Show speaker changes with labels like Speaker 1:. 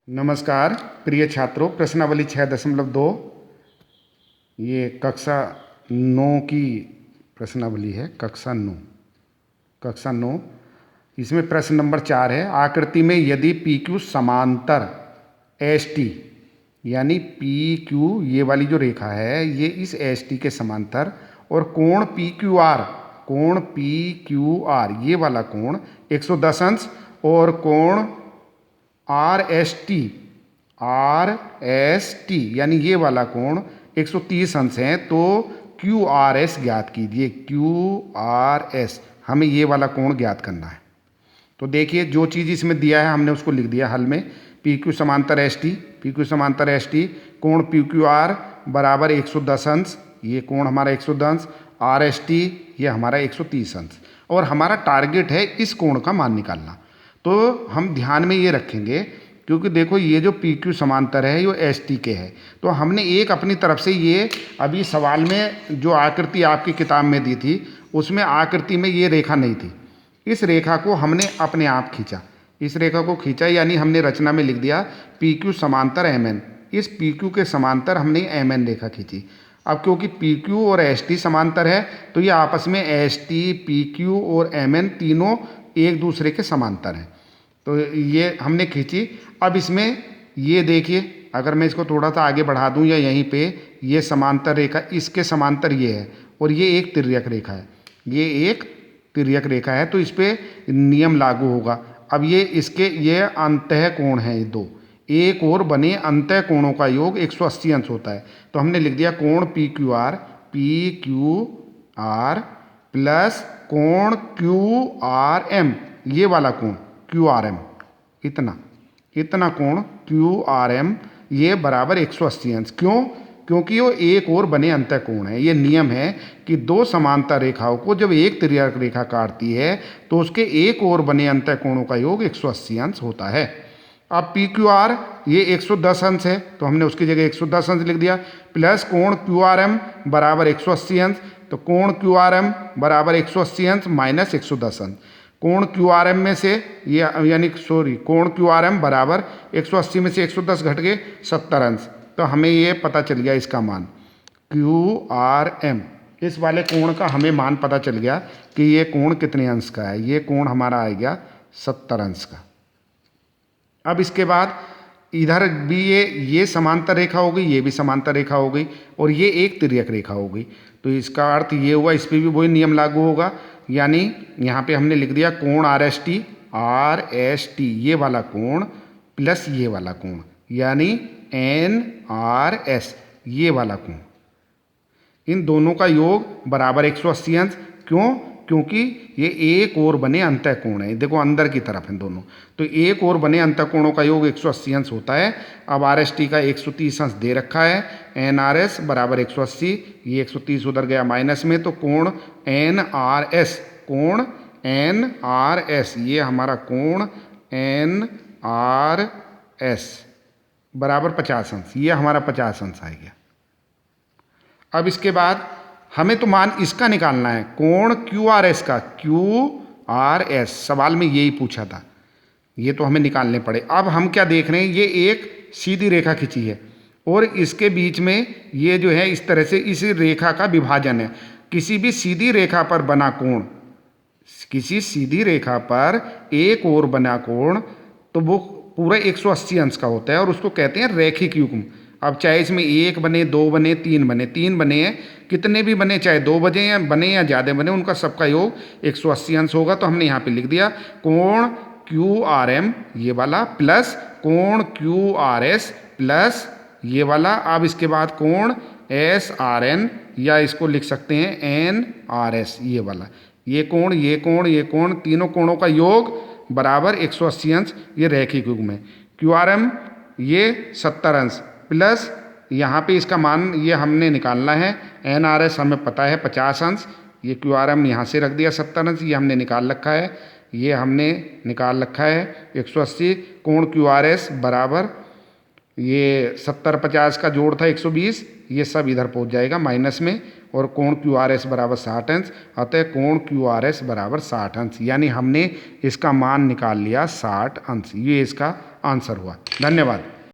Speaker 1: नमस्कार प्रिय छात्रों, प्रश्नावली 6.2 ये कक्षा 9 की प्रश्नावली है। कक्षा 9 इसमें प्रश्न नंबर 4 है। आकृति में यदि पी क्यू समांतर एस टी यानी पी क्यू ये वाली जो रेखा है ये इस एस टी के समांतर और कोण पी क्यू आर ये वाला कोण 110 अंश और कोण आर एस टी यानी ये वाला कोण 130 अंश है, तो क्यू आर एस ज्ञात कीजिए। क्यू आर एस हमें ये वाला कोण ज्ञात करना है। तो देखिए जो चीज़ इसमें दिया है हमने उसको लिख दिया हल में। पी क्यू समांतर एस टी कोण पी क्यू आर बराबर 110 अंश, ये कोण हमारा 110 अंश, आर एस टी ये हमारा 130 अंश, और हमारा टारगेट है इस कोण का मान निकालना। तो हम ध्यान में ये रखेंगे क्योंकि देखो ये जो पी क्यू समांतर है ये एस टी के है, तो हमने एक अपनी तरफ से ये अभी सवाल में जो आकृति आपकी किताब में दी थी उसमें आकृति में ये रेखा नहीं थी। इस रेखा को हमने अपने आप खींचा, यानी हमने रचना में लिख दिया पी क्यू समांतर एम एन। इस पी क्यू के समांतर हमने एम एन रेखा खींची। अब क्योंकि पी क्यू और एस टी समांतर है तो ये आपस में एस टी पी क्यू और एम एन तीनों एक दूसरे के समांतर हैं, तो ये हमने खींची। अब इसमें ये देखिए, अगर मैं इसको थोड़ा सा आगे बढ़ा दूं या यहीं पे ये समांतर रेखा इसके समांतर ये है और ये एक तिर्यक रेखा है, तो इस पे नियम लागू होगा। अब ये अंतः कोण है, ये दो एक और बने अंतः कोणों का योग 180 अंश होता है। तो हमने लिख दिया कोण पी क्यू आर प्लस कोण क्यू आर एम, ये वाला कोण क्यू आर एम, इतना कोण क्यू आर एम ये बराबर 180 अंश। क्यों? क्योंकि वो एक और बने अंतः कोण है। ये नियम है कि दो समांतर रेखाओं को जब एक तिर्यक रेखा काटती है तो उसके एक और बने अंतः कोणों का योग 180 अंश होता है। अब पी क्यू आर ये 110 अंश है तो हमने उसकी जगह 110 अंश लिख दिया, प्लस कोण क्यू आर एम बराबर 180 अंश, तो कोण क्यू आर एम बराबर 180 अंश माइनस 110 अंश। कोण क्यू आर एम में से कोण क्यू आर एम बराबर 180 में से 110 घट के 70 अंश, तो हमें ये पता चल गया इसका मान क्यू आर एम, इस वाले कोण का हमें मान पता चल गया कि ये कोण कितने अंश का है। ये कोण हमारा आएगा 70 अंश का। अब इसके बाद इधर भी ये समांतर रेखा हो गई, ये भी समांतर रेखा हो गई और ये एक तिर्यक रेखा हो गई, तो इसका अर्थ ये हुआ इस पर भी वही नियम लागू होगा। यानी यहाँ पे हमने लिख दिया कोण आर एस टी ये वाला कोण प्लस ये वाला कोण यानी एन आर एस ये वाला कोण, इन दोनों का योग बराबर 180 अंश। क्यों? क्योंकि ये एक और बने अंतः कोण है, देखो अंदर की तरफ हैं दोनों, तो एक और बने अंतः कोणों का योग 180 अंश होता है। अब आर एस टी का 130 अंश दे रखा है, एन आर एस बराबर 180, ये 130 उधर गया माइनस में, तो कोण एन आर एस ये हमारा कोण एन आर एस बराबर 50 अंश, ये हमारा 50 अंश आ गया। अब इसके बाद हमें तो मान इसका निकालना है, कोण क्यू आर एस का, क्यू आर एस सवाल में यही पूछा था, ये तो हमें निकालने पड़े। अब हम क्या देख रहे हैं, ये एक सीधी रेखा खींची है और इसके बीच में ये जो है इस तरह से इस रेखा का विभाजन है। किसी भी सीधी रेखा पर बना कोण, किसी सीधी रेखा पर एक और बना कोण तो वो पूरा 180 अंश का होता है और उसको कहते हैं रैखिक युग्म। अब चाहे इसमें एक बने, दो बने, तीन बने हैं, कितने भी बने, चाहे दो बने या ज़्यादा बने, उनका सबका योग 180 अंश होगा। तो हमने यहाँ पे लिख दिया कोण क्यू आर एम ये वाला प्लस कोण क्यू आर एस प्लस ये वाला। अब इसके बाद कोण एस आर एन या इसको लिख सकते हैं एन आर एस ये वाला, ये कोण तीनों कोणों का योग बराबर 180 अंश, ये रैखिक युग्म है। क्यू आर एम ये 70 अंश प्लस यहाँ पे इसका मान ये हमने निकालना है, एन आर एस हमें पता है 50 अंश, ये क्यू आर एम यहाँ से रख दिया 70 अंश, ये हमने निकाल रखा है, 180। कोण क्यू आर एस बराबर ये 70-50 का जोड़ था 120, ये सब इधर पहुँच जाएगा माइनस में, और कोण क्यू आर एस बराबर 60 अंश, अतः कोण क्यू आर एस बराबर 60 अंश, यानी हमने इसका मान निकाल लिया 60 अंश। ये इसका आंसर हुआ। धन्यवाद।